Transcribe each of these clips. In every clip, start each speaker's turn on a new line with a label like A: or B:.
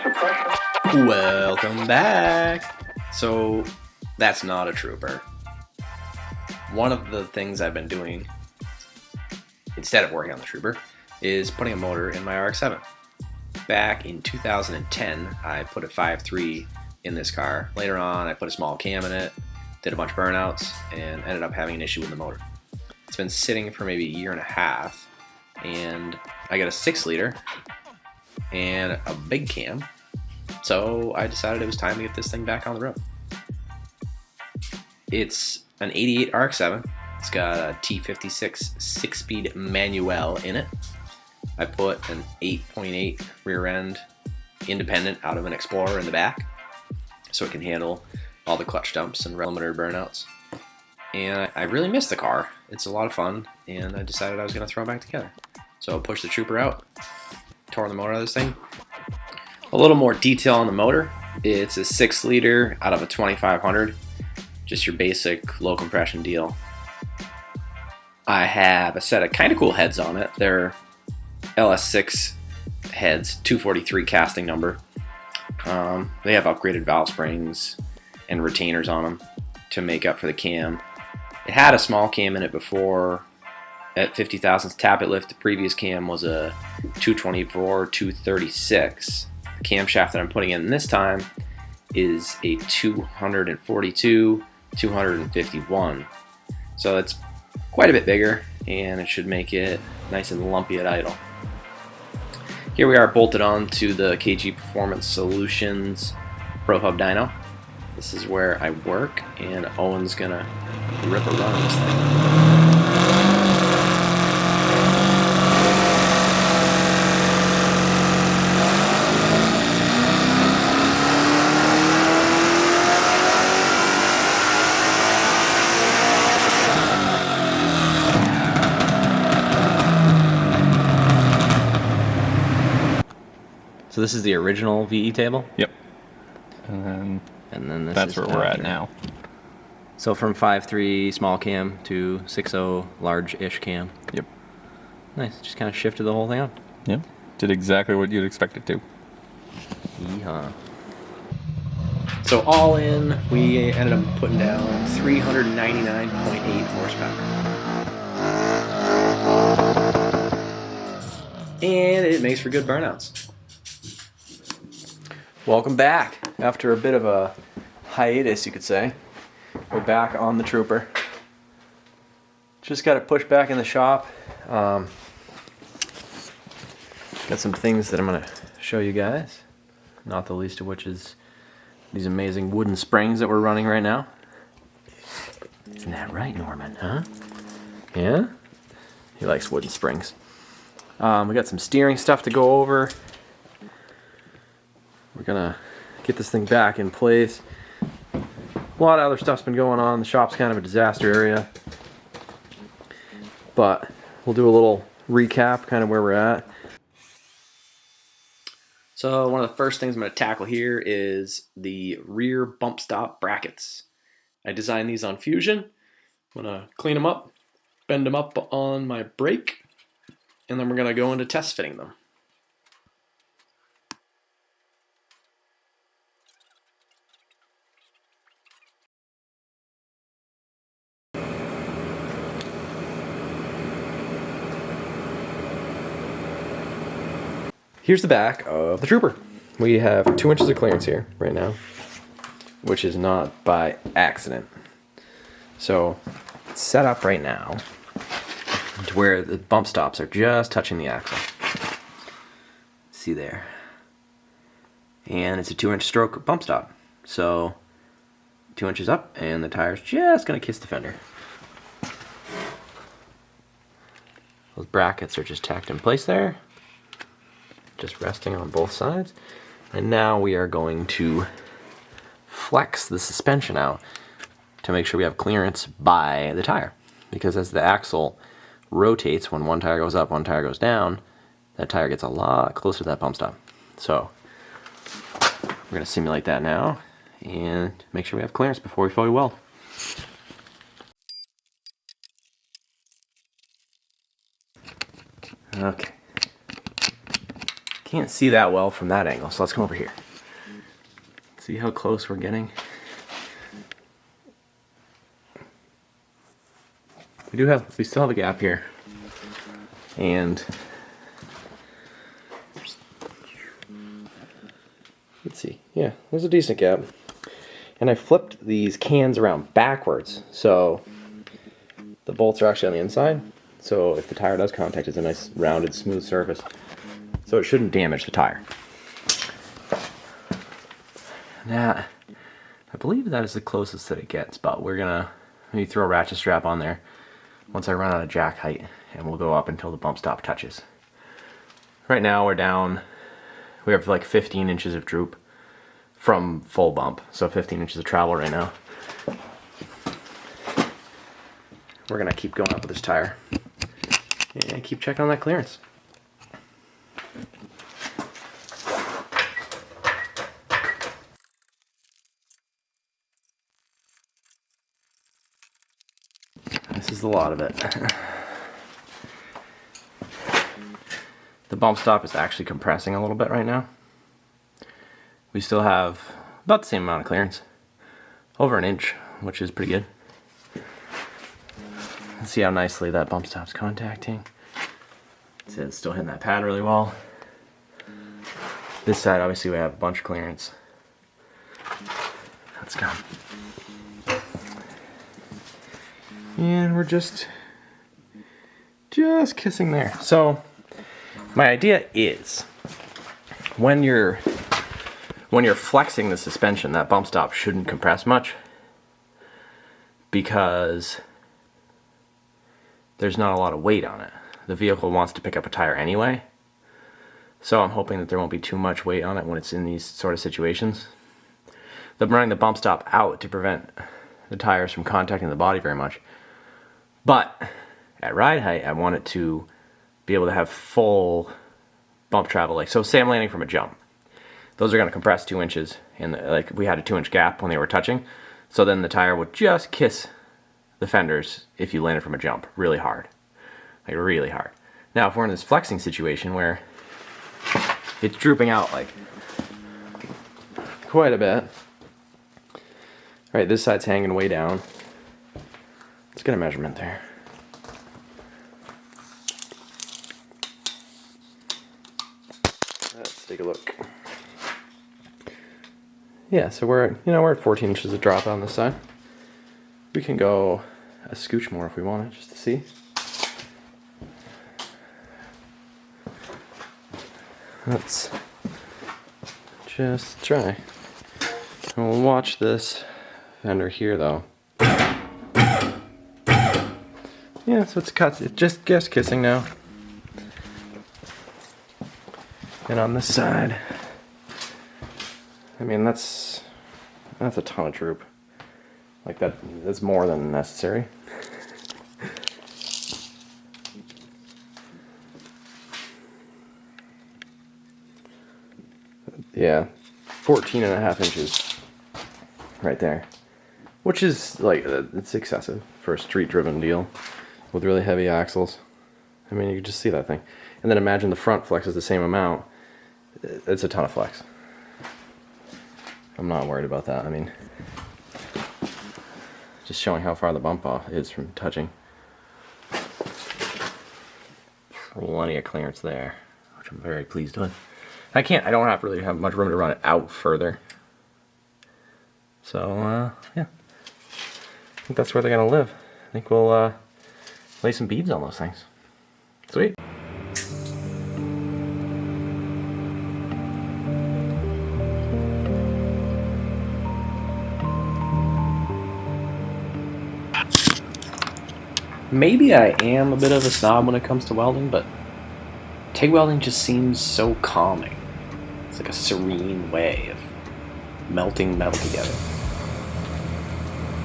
A: suppression. Welcome back. So that's not a trooper. One of the things I've been doing instead of working on the trooper is putting a motor in my RX7. Back in 2010, I put a 5.3 in this car. Later on, I put a small cam in it, did a bunch of burnouts, and ended up having an issue with the motor. It's been sitting for maybe a year and a half, and I got a 6-liter and a big cam, so I decided it was time to get this thing back on the road. It's an 88 RX7. It's got a T56 6-speed manual in it. I put an 8.8 rear end independent out of an Explorer in the back, so it can handle all the clutch dumps and limiter burnouts. And I really miss the car. It's a lot of fun, and I decided I was going to throw it back together. So I pushed the trooper out, tore the motor out of this thing. A little more detail on the motor. It's a 6-liter out of a 2500. Just your basic low compression deal. I have a set of kind of cool heads on it. They're LS6 heads, 243 casting number. They have upgraded valve springs and retainers on them to make up for the cam. It had a small cam in it before at 50 thousandths tappet lift. The previous cam was a 224 236. The camshaft that I'm putting in this time is a 242 251. So it's quite a bit bigger, and it should make it nice and lumpy at idle. Here we are bolted on to the KG Performance Solutions Pro Hub dyno. This is where I work, and Owen's gonna rip a run on this thing. So this is the original VE table?
B: Yep. And then
A: this
B: that's where we're at now.
A: So from 5.3 small cam to 6.0 large-ish cam.
B: Yep.
A: Nice. Just kind of shifted the whole thing up.
B: Yep. Did exactly what you'd expect it to.
A: Yeehaw. So all in, we ended up putting down 399.8 horsepower. And it makes for good burnouts. Welcome back. After a bit of a hiatus, you could say. We're back on the trooper. Just got it pushed back in the shop. Got some things that I'm going to show you guys. Not the least of which is these amazing wooden springs that we're running right now. Isn't that right, Norman, huh? Yeah? He likes wooden springs. We got some steering stuff to go over. We're gonna get this thing back in place. A lot of other stuff's been going on. The shop's kind of a disaster area. But we'll do a little recap, kind of where we're at. So one of the first things I'm going to tackle here is the rear bump stop brackets. I designed these on Fusion. I'm going to clean them up, bend them up on my brake, and then we're going to go into test fitting them. Here's the back of the trooper. We have 2 inches of clearance here right now, which is not by accident. So it's set up right now to where the bump stops are just touching the axle. See there. And it's a 2-inch stroke bump stop. So 2 inches up and the tire's just gonna kiss the fender. Those brackets are just tacked in place there. Just resting on both sides. And now we are going to flex the suspension out to make sure we have clearance by the tire. Because as the axle rotates, when one tire goes up, one tire goes down, that tire gets a lot closer to that bump stop. So we're going to simulate that now and make sure we have clearance before we fully weld. Okay. Can't see that well from that angle, so let's come over here. See how close we're getting? We still have a gap here. And let's see. Yeah, there's a decent gap. And I flipped these cans around backwards, so the bolts are actually on the inside. So if the tire does contact, it's a nice rounded, smooth surface. So it shouldn't damage the tire. Now, I believe that is the closest that it gets, but we're gonna maybe throw a ratchet strap on there once I run out of jack height, and we'll go up until the bump stop touches. Right now we're down, we have like 15 inches of droop from full bump, so 15 inches of travel right now. We're gonna keep going up with this tire and keep checking on that clearance. This is a lot of it. The bump stop is actually compressing a little bit right now. We still have about the same amount of clearance. Over an inch, which is pretty good. Let's see how nicely that bump stop's contacting. See, it's still hitting that pad really well. This side, obviously, we have a bunch of clearance. Let's go. And we're just kissing there. So my idea is when you're flexing the suspension, that bump stop shouldn't compress much because there's not a lot of weight on it. The vehicle wants to pick up a tire anyway, so I'm hoping that there won't be too much weight on it when it's in these sort of situations. I'm running the bump stop out to prevent the tires from contacting the body very much. But at ride height, I want it to be able to have full bump travel. Like, so say I'm landing from a jump. Those are going to compress 2 inches, and like we had a 2-inch gap when they were touching. So then the tire would just kiss the fenders if you landed from a jump really hard. Like really hard. Now if we're in this flexing situation where it's drooping out like quite a bit. All right, this side's hanging way down. Let's get a measurement there. Let's take a look. Yeah, so we're at 14 inches of drop on this side. We can go a scooch more if we want it, just to see. Let's just try. And we'll watch this fender here though. Yeah, so it's cut. It's just kissing now. And on this side, I mean that's a ton of droop. Like that's more than necessary. Yeah, 14.5 inches right there, which is like, it's excessive for a street driven deal with really heavy axles. I mean, you can just see that thing. And then imagine the front flexes the same amount. It's a ton of flex. I'm not worried about that. I mean, just showing how far the bump off is from touching. Plenty of clearance there, which I'm very pleased with. I don't really have much room to run it out further. So, yeah. I think that's where they're gonna live. I think we'll lay some beads on those things. Sweet. Maybe I am a bit of a snob when it comes to welding, but TIG welding just seems so calming. It's like a serene way of melting metal together.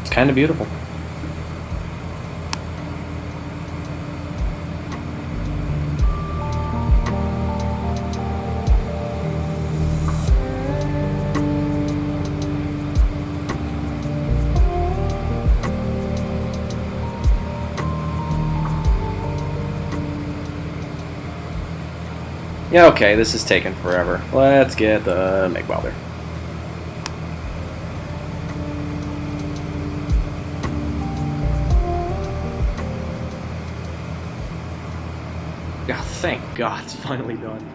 A: It's kind of beautiful. Yeah, okay, this is taking forever. Let's get the MIG welder. Oh, thank God, it's finally done.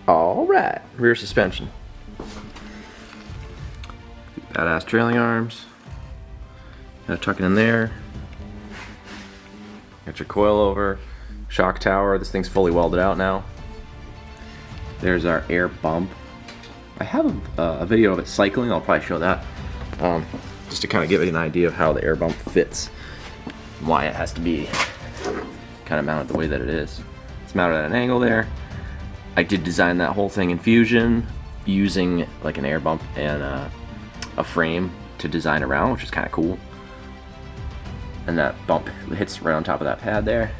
A: All right, rear suspension. Badass trailing arms. Gotta tuck it in there. Got your coilover, shock tower. This thing's fully welded out now. There's our air bump. I have a video of it cycling. I'll probably show that, just to kind of give you an idea of how the air bump fits, and why it has to be kind of mounted the way that it is. It's mounted at an angle there. I did design that whole thing in Fusion using like an air bump and a frame to design around, which is kind of cool. And that bump hits right on top of that pad there.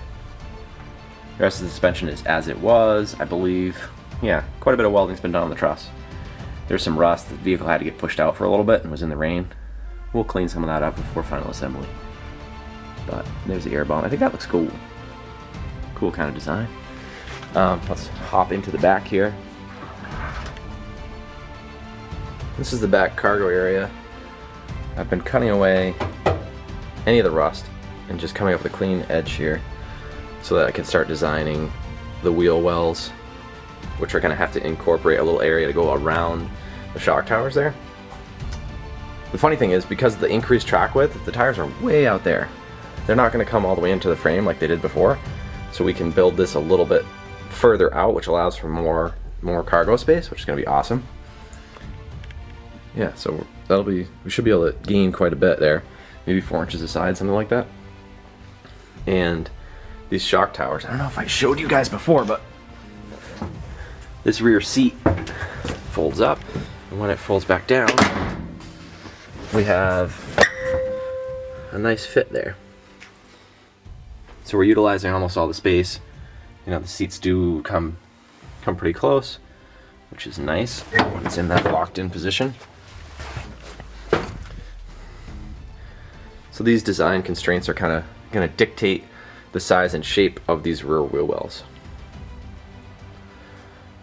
A: The rest of the suspension is as it was, I believe. Yeah, quite a bit of welding's been done on the truss. There's some rust. The vehicle had to get pushed out for a little bit and was in the rain. We'll clean some of that up before final assembly. But there's the air bump. I think that looks cool. Cool kind of design. Let's hop into the back here. This is the back cargo area. I've been cutting away any of the rust and just coming up with a clean edge here so that I can start designing the wheel wells, which are going to have to incorporate a little area to go around the shock towers there. The funny thing is, because of the increased track width, the tires are way out there. They're not going to come all the way into the frame like they did before, so we can build this a little bit further out, which allows for more cargo space, which is going to be awesome. Yeah, so we should be able to gain quite a bit there, maybe 4 inches aside, something like that. And these shock towers, I don't know if I showed you guys before, but this rear seat folds up, and when it folds back down, we have a nice fit there. So we're utilizing almost all the space. You know, the seats do come pretty close, which is nice when it's in that locked in position. So these design constraints are kind of going to dictate the size and shape of these rear wheel wells.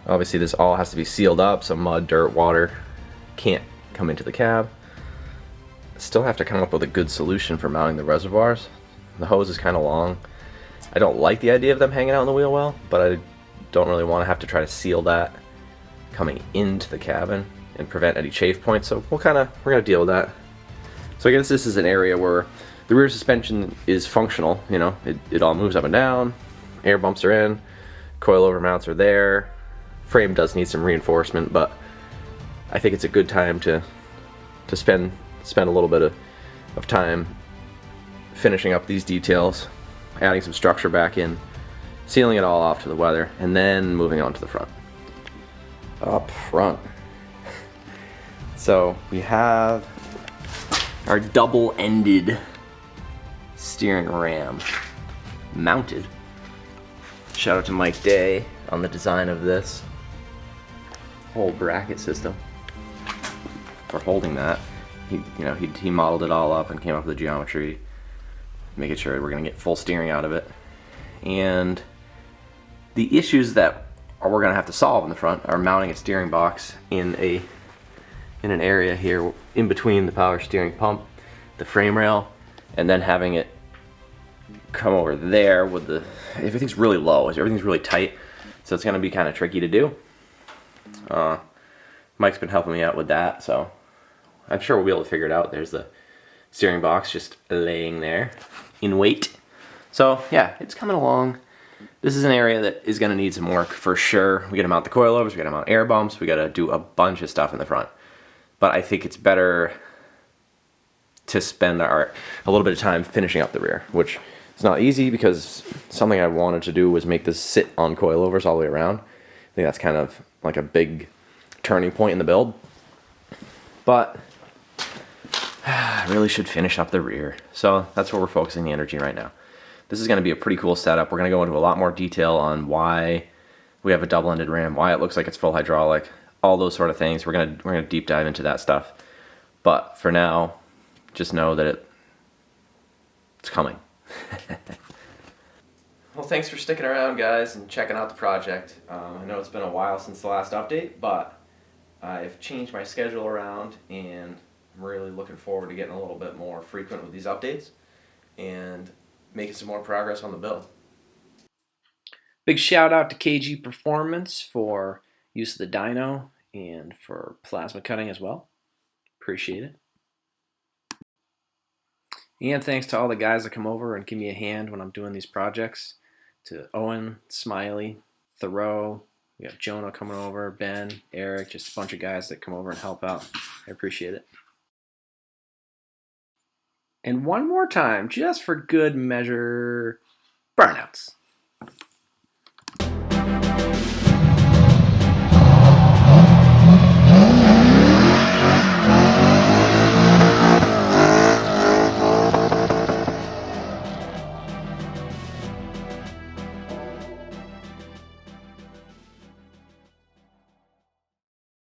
A: Obviously this all has to be sealed up, so mud, dirt, water can't come into the cab. Still have to come up with a good solution for mounting the reservoirs. The hose is kind of long. I don't like the idea of them hanging out in the wheel well, but I don't really want to have to try to seal that coming into the cabin and prevent any chafe points, so we're gonna deal with that. So I guess this is an area where the rear suspension is functional. You know, it all moves up and down, air bumps are in, coilover mounts are there. Frame does need some reinforcement, but I think it's a good time to spend a little bit of time finishing up these details, adding some structure back in, sealing it all off to the weather, and then moving on to the front. Up front. So we have our double-ended steering ram mounted. Shout out to Mike Day on the design of this whole bracket system for holding that. He modeled it all up and came up with the geometry, making sure we're going to get full steering out of it. And the issues that we're going to have to solve in the front are mounting a steering box in an area here in between the power steering pump, the frame rail, and then having it come over there with everything's really low, everything's really tight, so it's going to be kind of tricky to do. Mike's been helping me out with that, so I'm sure we'll be able to figure it out. There's the steering box just laying there in wait. So yeah, it's coming along. This is an area that is going to need some work for sure. We got to mount the coilovers, we got to mount air bumps, we got to do a bunch of stuff in the front. But I think it's better to spend a little bit of time finishing up the rear, which is not easy because something I wanted to do was make this sit on coilovers all the way around. I think that's kind of like a big turning point in the build. But I really should finish up the rear. So that's where we're focusing the energy right now. This is going to be a pretty cool setup. We're going to go into a lot more detail on why we have a double-ended ram, why it looks like it's full hydraulic, all those sort of things. We're gonna deep dive into that stuff. But for now, just know that it's coming. Well, thanks for sticking around, guys, and checking out the project. I know it's been a while since the last update, but I've changed my schedule around, and I'm really looking forward to getting a little bit more frequent with these updates and making some more progress on the build. Big shout out to KG Performance for use of the dyno and for plasma cutting as well. Appreciate it. And thanks to all the guys that come over and give me a hand when I'm doing these projects. To Owen, Smiley, Thoreau, we got Jonah coming over, Ben, Eric, just a bunch of guys that come over and help out. I appreciate it. And one more time, just for good measure, burnouts.